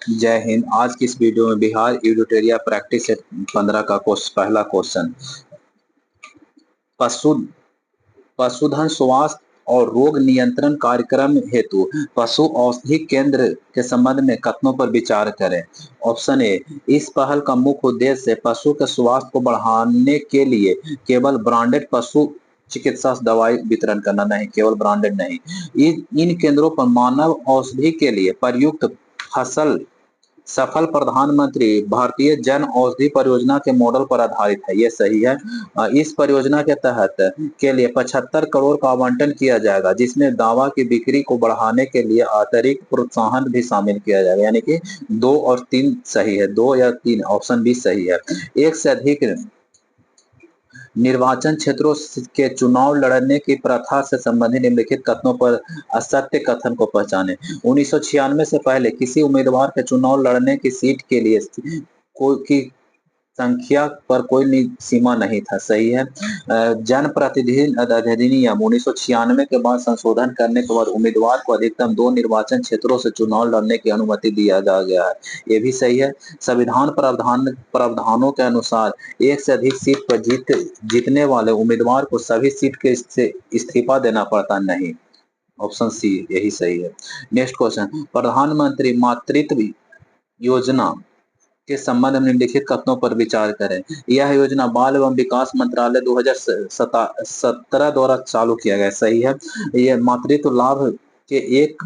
जय हिंद। आज की इस वीडियो में बिहार एडिटोरियल प्रैक्टिस से 15 का पहला क्वेश्चन, पशु पशुधन स्वास्थ्य और रोग नियंत्रण कार्यक्रम हेतु पशु औषधि केंद्र के संबंध में कथनों पर विचार करें। ऑप्शन ए, इस पहल का मुख्य उद्देश्य पशु के स्वास्थ्य को बढ़ाने के लिए केवल ब्रांडेड पशु चिकित्सा दवाई वितरण करना, नहीं, केवल ब्रांडेड नहीं। इन केंद्रों पर मानव औषधि के लिए प्रयुक्त फसल सफल प्रधानमंत्री भारतीय जन औषधि परियोजना के मॉडल पर आधारित है, ये सही है। इस परियोजना के तहत के लिए 75 करोड़ का आवंटन किया जाएगा, जिसमें दवा की बिक्री को बढ़ाने के लिए अतिरिक्त प्रोत्साहन भी शामिल किया जाएगा। यानी कि 2 और 3 सही है, 2 या 3, ऑप्शन बी सही है। एक से अधिक निर्वाचन क्षेत्रों के चुनाव लड़ने की प्रथा से संबंधित निम्नलिखित कथनों पर असत्य कथन को पहचानें। 1996 से पहले किसी उम्मीदवार के चुनाव लड़ने की सीट के लिए की संख्या पर कोई सीमा नहीं था, सही है। जनप्रतिनिधि अधिनियम 1996 के बाद संशोधन करने के बाद उम्मीदवार को अधिकतम 2 निर्वाचन क्षेत्रों से चुनाव लड़ने की अनुमति दिया गया है, ये भी सही है। संविधान प्रावधानों के अनुसार एक से अधिक सीट पर जीतने वाले उम्मीदवार को सभी सीट के इस्तीफा देना पड़ता नहीं, ऑप्शन सी यही सही है। नेक्स्ट क्वेश्चन, प्रधानमंत्री मातृत्व योजना के संबंध में निम्नलिखित कथनों पर विचार करें। यह योजना बाल एवं विकास मंत्रालय 2017 द्वारा चालू किया गया, सही है। यह मातृत्व लाभ के एक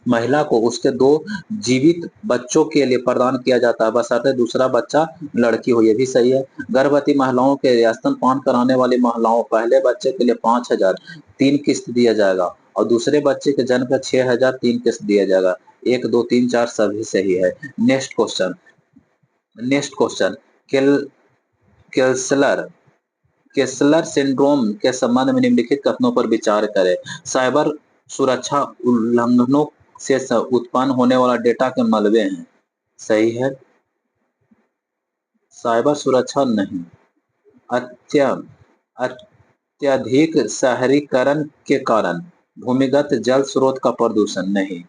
महिला को उसके 2 जीवित बच्चों के लिए प्रदान किया जाता है, बशर्ते दूसरा बच्चा लड़की हो, यह भी सही है। गर्भवती महिलाओं के स्तनपान कराने वाली महिलाओं पहले बच्चे के लिए 5,000 3 किस्त दिया जाएगा और दूसरे बच्चे के जन्म पर 6,000 3 किस्त दिया जाएगा। 1 2 3 4 सभी सही है। नेक्स्ट क्वेश्चन, केल्सलर केस्लर सिंड्रोम के संबंध में निम्नलिखित कथनों पर विचार करें। साइबर सुरक्षा उल्लंघनों से उत्पन्न होने वाला डेटा के मलबे हैं, सही है। साइबर सुरक्षा नहीं। अत्यधिक शहरीकरण के कारण भूमिगत जल स्रोत का प्रदूषण, नहीं।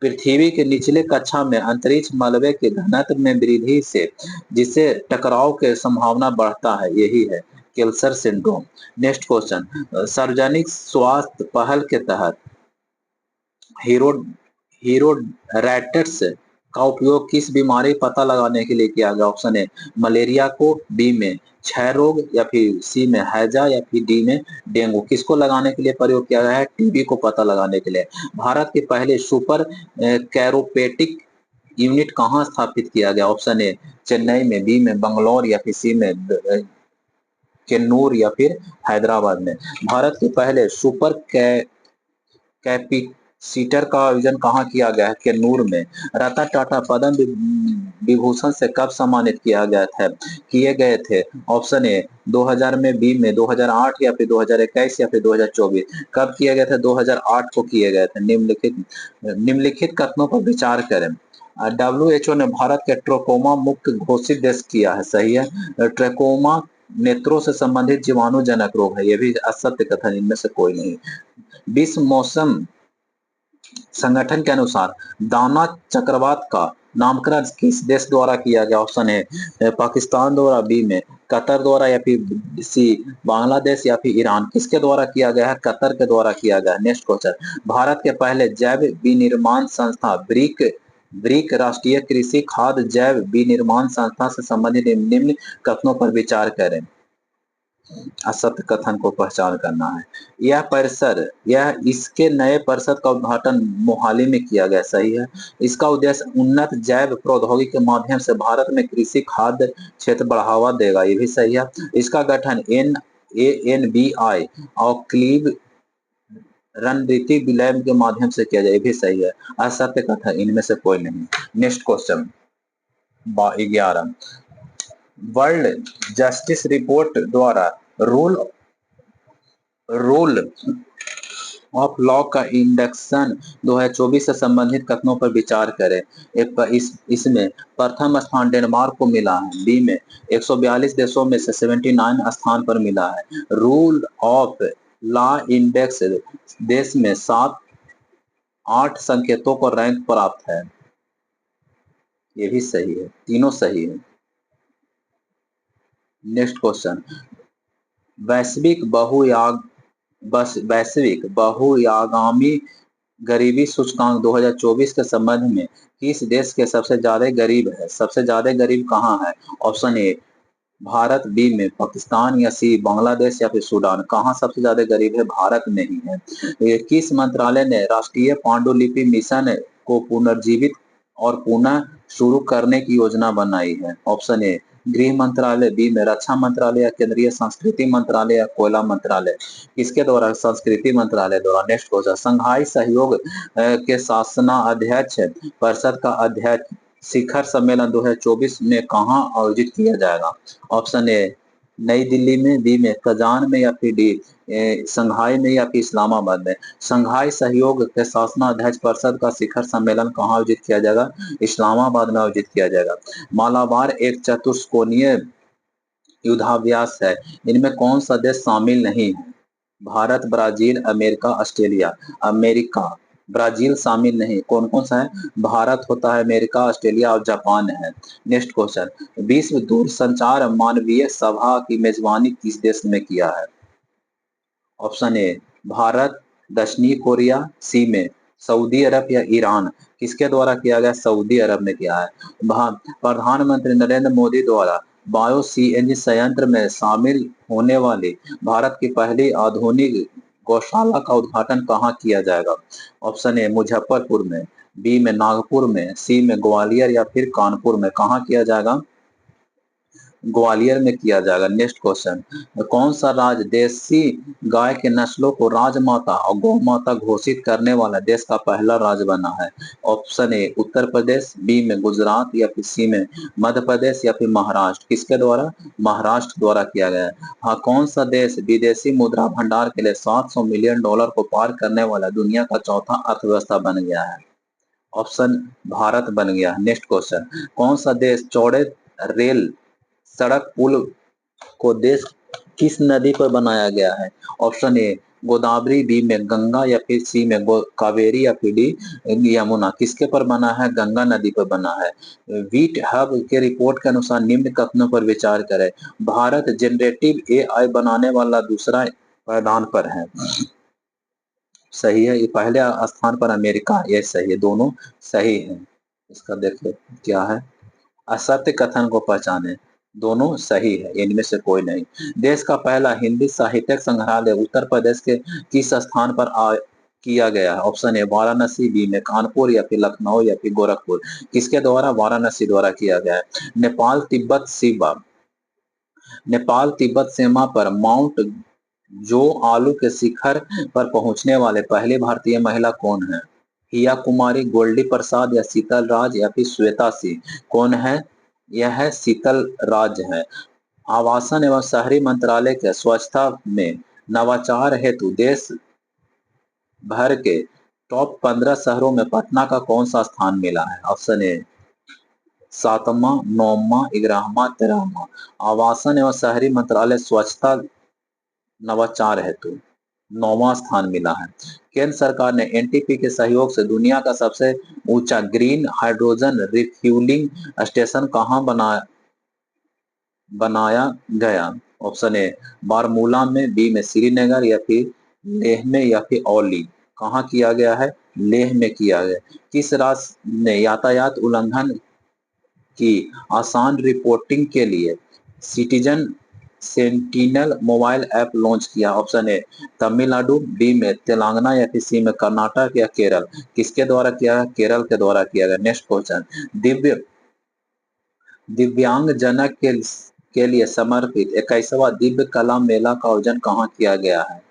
पृथ्वी के निचले कक्षा में अंतरिक्ष मलबे के घनत्व में वृद्धि से जिससे टकराव के संभावना बढ़ता है, यही है केल्सर सिंड्रोम। नेक्स्ट क्वेश्चन, सार्वजनिक स्वास्थ्य पहल के तहत हीरोडैट्स का उपयोग किस बीमारी पता लगाने के लिए किया गया। ऑप्शन ए, मलेरिया को, बी में क्षय रोग, या फिर सी में हैजा, या फिर डी में डेंगू। किसको लगाने के लिए प्रयोग किया गया है? टीबी को पता लगाने के लिए। भारत के पहले सुपर कैरोपेटिक यूनिट कहाँ स्थापित किया गया? ऑप्शन ए, चेन्नई में, बी में बंगलौर, या फिर सी में कन्नूर, या फिर हैदराबाद में। भारत के पहले सुपर कैपेसिटर का आयोजन कहाँ किया गया है? कन्नूर में। रतन टाटा पद्म विभूषण से कब सम्मानित किए गए थे? ऑप्शन ए 2000 में, बी में 2008, या फिर 2021, या फिर 2024। कब किए गए थे? 2008 को किए गए थे। निम्नलिखित कथनों पर विचार करें। WHO ने भारत के ट्रोकोमा मुक्त घोषित देश किया है, सही है। ट्रोकोमा नेत्रों से संबंधित जीवाणुजनक रोग है, यह भी असत्य कथन, इनमें से कोई नहीं। विश्व मौसम संगठन के अनुसार दाना चक्रवात का नामकरण किस देश द्वारा किया गया? ऑप्शन है पाकिस्तान द्वारा, बी में कतर द्वारा, या फिर सी बांग्लादेश, या फिर ईरान। किसके द्वारा किया गया है? कतर के द्वारा किया गया है। नेक्स्ट क्वेश्चन, भारत के पहले जैव विनिर्माण संस्था ब्रिक राष्ट्रीय कृषि खाद्य जैव विनिर्माण संस्था से संबंधित निम्न कथनों पर विचार करें। असत्य कथन को पहचान करना है। इसके नए परिसर का उद्घाटन मोहाली में किया गया, सही है। इसका उद्देश्य उन्नत जैव प्रौद्योगिकी के माध्यम से भारत में कृषि खाद्य क्षेत्र बढ़ावा देगा, ये भी सही है। इसका गठन NANBI और क्लीव रणनीति विलय के माध्यम से किया जाए, ये भी सही है। असत्य कथन, इनमें से कोई नहीं। Next question 11, world justice report द्वारा रूल ऑफ लॉ का इंडेक्सन 2024 से संबंधित कथनों पर विचार करें। इसमें प्रथम स्थान डेनमार्क को मिला है, बी में 142 देशों में से 79 स्थान पर मिला है। रूल ऑफ लॉ इंडेक्स देश में 7-8 संकेतों को रैंक प्राप्त है। ये भी सही है, तीनों सही है। नेक्स्ट क्वेश्चन, वैश्विक बहुआयाम बस वैश्विक बहुआयामी गरीबी सूचकांक 2024 के संबंध में किस देश के सबसे ज्यादा गरीब है? सबसे ज्यादा गरीब कहाँ है? ऑप्शन ए भारत, बी में पाकिस्तान, या सी बांग्लादेश, या फिर सूडान। कहाँ सबसे ज्यादा गरीब है? भारत में ही है। ये किस मंत्रालय ने राष्ट्रीय पांडुलिपि मिशन को पुनर्जीवित और पुनः शुरू करने की योजना बनाई है? ऑप्शन ए गृह मंत्रालय, बी में रक्षा मंत्रालय, या केंद्रीय संस्कृति मंत्रालय, या कोयला मंत्रालय। किसके द्वारा? संस्कृति मंत्रालय द्वारा। नेक्स्ट क्वेश्चन, संघाई सहयोग के शासनाध्यक्ष परिषद का अध्यक्ष शिखर सम्मेलन 2024 में कहाँ आयोजित किया जाएगा? ऑप्शन ए नई दिल्ली में, बी में कजान में, या फिर डी संघाई में, या फिर इस्लामाबाद में। संघाई सहयोग के शासनाध्यक्ष परिषद का शिखर सम्मेलन कहाँ आयोजित किया जाएगा? इस्लामाबाद में आयोजित किया जाएगा। मालाबार एक चतुष्कोणीय युद्धाभ्यास है, इनमें कौन सा देश शामिल नहीं है? Bharat, Brazil, America, Australia. America, Brazil शामिल नहीं। कौन कौन सा है? भारत होता है, अमेरिका, ऑस्ट्रेलिया और जापान है। नेक्स्ट क्वेश्चन, विश्व दूरसंचार मानवीय सभा की मेजबानी किस देश ने किया है? ऑप्शन ए भारत, दक्षिणी कोरिया, सी में सऊदी अरब, या ईरान। किसके द्वारा किया गया? सऊदी अरब ने किया है। प्रधानमंत्री नरेंद्र मोदी द्वारा बायो सीएनजी संयंत्र में शामिल होने वाली भारत की पहली आधुनिक गौशाला का उद्घाटन कहाँ किया जाएगा? ऑप्शन ए मुजफ्फरपुर में, बी में नागपुर में, सी में ग्वालियर, या फिर कानपुर में। कहाँ किया जाएगा? ग्वालियर में किया जाएगा। नेक्स्ट क्वेश्चन, कौन सा राज्य देसी गाय के नस्लों को राजमाता और गौ माता घोषित करने वाला देश का पहला राज्य बना है? ऑप्शन ए उत्तर प्रदेश, बी में गुजरात, या फिर सी में मध्य प्रदेश, या फिर महाराष्ट्र। किसके द्वारा? महाराष्ट्र द्वारा किया गया है। हाँ, कौन सा देश विदेशी मुद्रा भंडार के लिए $700 मिलियन को पार करने वाला दुनिया का चौथा अर्थव्यवस्था बन गया है? ऑप्शन भारत बन गया। नेक्स्ट क्वेश्चन, कौन सा देश चौड़े रेल सड़क पुल को देश किस नदी पर बनाया गया है? ऑप्शन ए गोदावरी, बी में गंगा, या फिर सी में कावेरी, या फिर डी यमुना। किसके पर बना है? गंगा नदी पर बना है। वीट हब के रिपोर्ट के अनुसार निम्न कथनों पर विचार करें। भारत जनरेटिव एआई बनाने वाला दूसरा पायदान पर है। सही है। ये पहले स्थान पर अमेरिका, ये सही है, दोनों सही है। इसका देखो क्या है, असत्य कथन को पहचाने। दोनों सही है, इनमें से कोई नहीं। देश का पहला हिंदी साहित्यिक संग्रहालय उत्तर प्रदेश के किस स्थान पर किया गया है? ऑप्शन ए वाराणसी, बी में कानपुर, या फिर लखनऊ, या फिर गोरखपुर। किसके द्वारा? वाराणसी द्वारा किया गया है। नेपाल तिब्बत सीमा पर माउंट जो आलू के शिखर पर पहुंचने वाले पहले भारतीय महिला कौन है? हिया कुमारी, गोल्डी प्रसाद, या शीतल राज, या फिर श्वेता सिंह। कौन है? यह है शीतल राज है। आवासन एवं शहरी मंत्रालय के स्वच्छता में नवाचार हेतु देश भर के टॉप 15 शहरों में पटना का कौन सा स्थान मिला है? ऑप्शन ए 7वां, 9वां, 11वां, 13वां। आवासन एवं शहरी मंत्रालय स्वच्छता नवाचार हेतु 9वां स्थान मिला है। केंद्र सरकार ने एनटीपी के सहयोग से दुनिया का सबसे ऊंचा ग्रीन हाइड्रोजन रिफ्यूलिंग स्टेशन कहां बनाया गया? ऑप्शन ए बारमूला में, बी में श्रीनगर, या फिर लेह में, या फिर औली। कहाँ किया गया है? लेह में किया गया। किस राज्य ने यातायात उल्लंघन की आसान रिपोर्टिंग के लिए citizen sentinel mobile app launch किया? ऑप्शन ए तमिलनाडु, बी में तेलंगाना, या फिर सी में कर्नाटक, या केरल। किसके द्वारा किया? केरल के द्वारा किया गया। नेक्स्ट क्वेश्चन, दिव्यांग जनक के लिए समर्पित 21वां दिव्य कला मेला का आयोजन कहाँ किया गया है?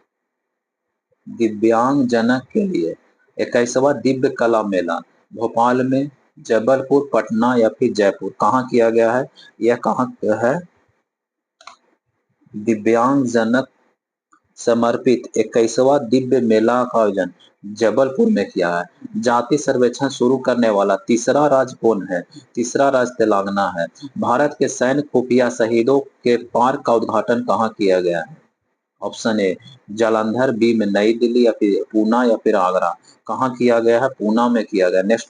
दिव्यांग जनक के लिए 21वां दिव्य कला मेला भोपाल में, जबलपुर, पटना, या फिर जयपुर। कहाँ किया गया है? यह कहाँ है? दिव्यांग जनक समर्पित 21वां दिव्य मेला का आयोजन जबलपुर में किया है। जाति सर्वेक्षण शुरू करने वाला तीसरा राज्य कौन है? तीसरा राज्य तेलंगाना है। भारत के सैन्य खुफिया शहीदों के पार्क का उद्घाटन कहाँ किया गया है? ऑप्शन ए जालंधर, बी में नई दिल्ली या फिर पूना या फिर आगरा। कहाँ किया गया है? पूना में किया गया। नेक्स्ट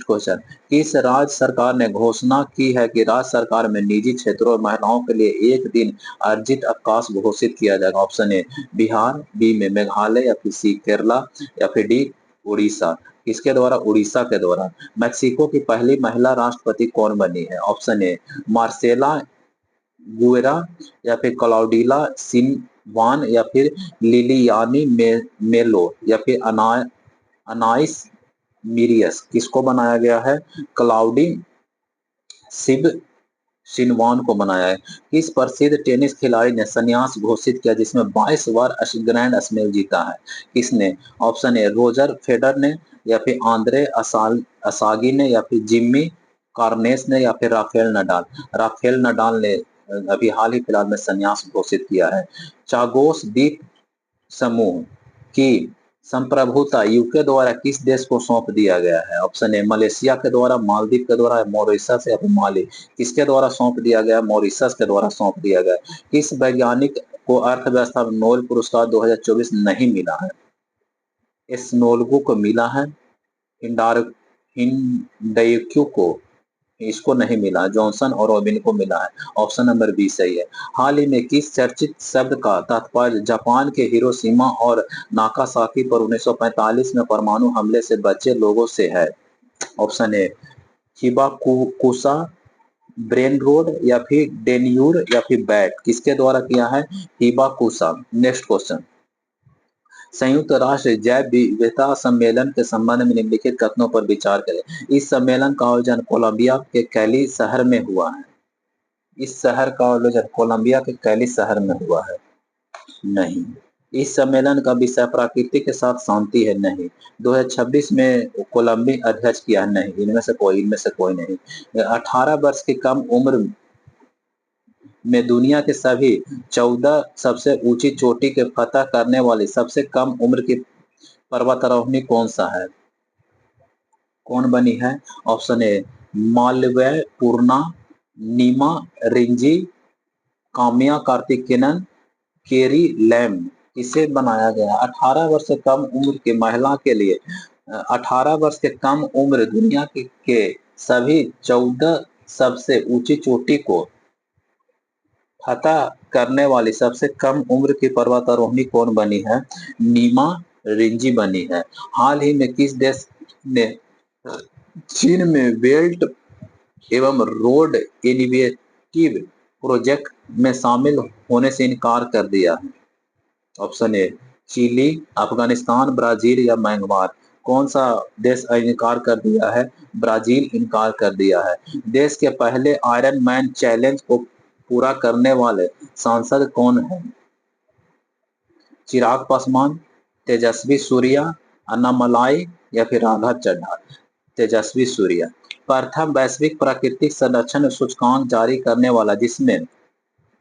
क्वेश्चन, किस राज्य सरकार ने घोषणा की है कि राज्य सरकार में निजी क्षेत्रों और महिलाओं के लिए एक दिन अर्जित अवकाश घोषित किया जाएगा? ऑप्शन ए बिहार, बी में मेघालय या फिर सी केरला या फिर डी उड़ीसा। किसके द्वारा? उड़ीसा के द्वारा। मैक्सिको की पहली महिला राष्ट्रपति कौन बनी है? ऑप्शन ए मार्सेला गुएरा या फिर क्लाउडिला सिनवान या फिर लिलियानी मेलो या फिर अनाइस मिरियस। किसको बनाया गया है? क्लाउडी सिब सिनवान को बनाया है। किस प्रसिद्ध टेनिस खिलाड़ी ने संन्यास घोषित किया जिसमें 22 बार ग्रैंड स्लैम जीता है? किसने? ऑप्शन ए रोजर फेडर ने या फिर आंद्रे असागी ने या फिर जिम्मी कार्नेस ने या फिर राफेल नडाल ने अभी हाल ही फिलहाल में संन्यास घोषित किया है। चागोस द्वीप समूह की संप्रभुता यूके द्वारा किस देश को सौंप दिया गया है? ऑप्शन ए मलेशिया के द्वारा, मालदीव के द्वारा, मॉरिशस या फिर माली। किसके द्वारा सौंप दिया गया? मॉरिशस के द्वारा सौंप दिया गया। किस वैज्ञानिक को अर्थव्यवस्था में नोबेल पुरस्कार 2024 नहीं मिला है? स्नोलगू को मिला है, हिंडक्यू को, इसको नहीं मिला, जॉनसन और रॉबिन को मिला है। ऑप्शन नंबर बी सही है। हाल ही में किस चर्चित शब्द का तात्पर्य जापान के हिरोशिमा और नागासाकी पर 1945 में परमाणु हमले से बचे लोगों से है? ऑप्शन ए हिबाकुसा, ब्रेन रोड या फिर डेन्यूर या फिर बैट। किसके द्वारा किया है? हिबाकुसा। नेक्स्ट क्वेश्चन, संयुक्त राष्ट्र जैव विविधता सम्मेलन के संबंध में निम्नलिखित कथनों पर विचार करें। इस सम्मेलन का आयोजन कोलंबिया के कैली शहर में हुआ है। इस शहर का आयोजन कोलंबिया के कैली शहर में हुआ है। नहीं। इस सम्मेलन का विषय प्रकृति के साथ शांति है। नहीं। 2026 में कोलंबिया अध्यक्ष किया है। नहीं। इनमें से कोई नहीं। 18 वर्ष की कम उम्र में दुनिया के सभी 14 सबसे ऊंची चोटी के फतह करने वाली सबसे कम उम्र की पर्वतारोहणी कौन सा है? कौन बनी है? Option A Malavath Purna, Nima Rinji, Kamya Karthikeyan, Carrie Lam. इसे बनाया गया 18 वर्ष से कम उम्र की महिला के लिए। 18 वर्ष के कम उम्र दुनिया के सभी 14 सबसे ऊंची चोटी को फतह करने वाली सबसे कम उम्र की पर्वतारोहणी कौन बनी है? नीमा रिंजी बनी है। हाल ही में किस देश ने चीन में बेल्ट एवं रोड इनिशिएटिव प्रोजेक्ट में शामिल होने से इनकार कर दिया है? Option A Chile, Afghanistan, Brazil या म्यांमार। कौन सा देश इनकार कर दिया है? ब्राजील इनकार कर दिया है। देश के पहले आयरन मैन चैलेंज को पूरा करने वाले सांसद कौन है? चिराग पासवान, तेजस्वी सूर्या, अन्नामलाई या फिर राघव चड्ढा। तेजस्वी सूर्या। प्रथम वैश्विक प्राकृतिक संरक्षण सूचकांक जारी करने वाला जिसमें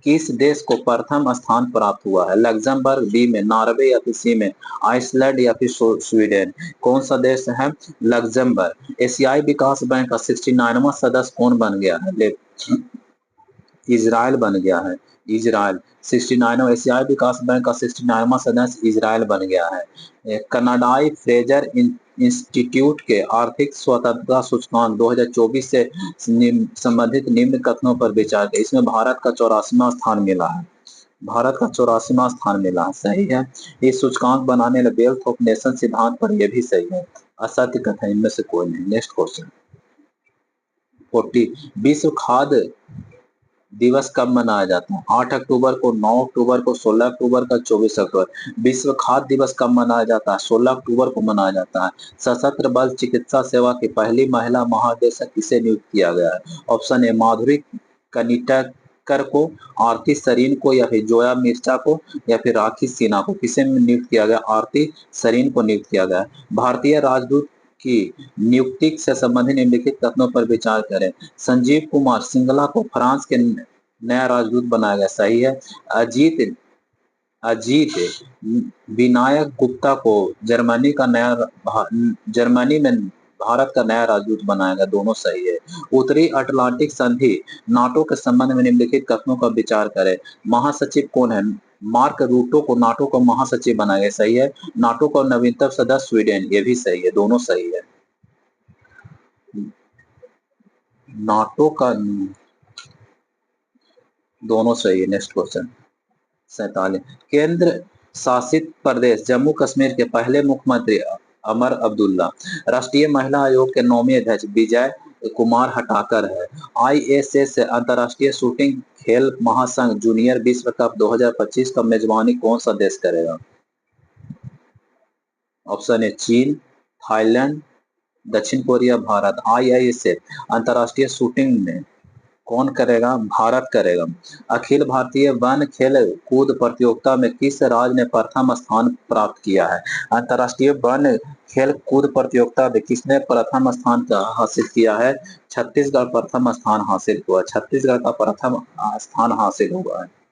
किस देश को प्रथम स्थान प्राप्त हुआ है? लग्जमबर्ग, बी में नॉर्वे या फिर सी में आइसलैंड या फिर स्वीडन। कौन सा देश है? लग्जमबर्ग। एशियाई विकास बैंक का 69वां सदस्य कौन बन गया है? इजराइल बन गया है। इजराइल 69वां एशियाई विकास बैंक का 69वां सदस्य इजराइल बन गया है। कनाडाई फ्रेजर इंस्टीट्यूट के आर्थिक स्वतंत्रता सूचकांक 2024 से संबंधित निम्न कथनों पर विचार करें। इसमें भारत का 84वां स्थान मिला है। भारत का 84वां स्थान मिला है। सही है। इस सूचकांक बनाने वाले वेल्थ ऑफ नेशन सिद्धांत पर यह भी सही है। असत्य कथन इनमें से कोई नहीं। नेक्स्ट क्वेश्चन 40, विश्व खाद्य दिवस कब मनाया जाता है? 8 अक्टूबर को, 9 अक्टूबर को, 16 अक्टूबर का, 24 अक्टूबर। विश्व खाद्य दिवस कब मनाया जाता है? 16 अक्टूबर को मनाया जाता है। सशस्त्र बल चिकित्सा सेवा की पहली महिला महानिदेशक किसे नियुक्त किया गया है? ऑप्शन ए माधुरी कनिटकर को, आरती सरीन को या फिर जोया मिर्चा को या फिर राखी सिन्हा को। किसे नियुक्त किया गया? आरती सरीन को नियुक्त किया गया। भारतीय राजदूत की नियुक्ति से संबंधित निम्नलिखित कथनों पर विचार करें। संजीव कुमार सिंगला को फ्रांस के नया राजदूत बनाया गया। सही है। अजीत अजीत विनायक गुप्ता को जर्मनी में भारत का नया राजदूत बनाया गया। दोनों सही है। उत्तरी अटलांटिक संधि नाटो के संबंध में निम्नलिखित कथनों का विचार करें। महासचिव कौन है? मार्क रूटो को नाटो का महासचिव बनाया गया, सही है। नाटो का नवीनतम सदस्य स्वीडन, ये भी सही है, दोनों सही है। नाटो का दोनों सही है। Next question 47। केंद्र शासित प्रदेश जम्मू कश्मीर के पहले मुख्यमंत्री अमर अब्दुल्ला। राष्ट्रीय महिला आयोग के 9वें अध्यक्ष विजय कुमार हटाकर है। आईएसएस अंतर्राष्ट्रीय शूटिंग खेल महासंघ जूनियर विश्व कप 2025 का मेजबानी कौन सा देश करेगा? ऑप्शन ए चीन, थाईलैंड, दक्षिण कोरिया, भारत। आईआईएसएफ अंतर्राष्ट्रीय शूटिंग में कौन करेगा? भारत करेगा। अखिल भारतीय वन खेल कूद प्रतियोगिता में किस राज्य ने प्रथम स्थान प्राप्त किया है? अंतर्राष्ट्रीय वन खेल कूद प्रतियोगिता में किसने प्रथम स्थान हासिल किया है? छत्तीसगढ़ प्रथम स्थान हासिल हुआ, छत्तीसगढ़ का प्रथम स्थान हासिल हुआ है।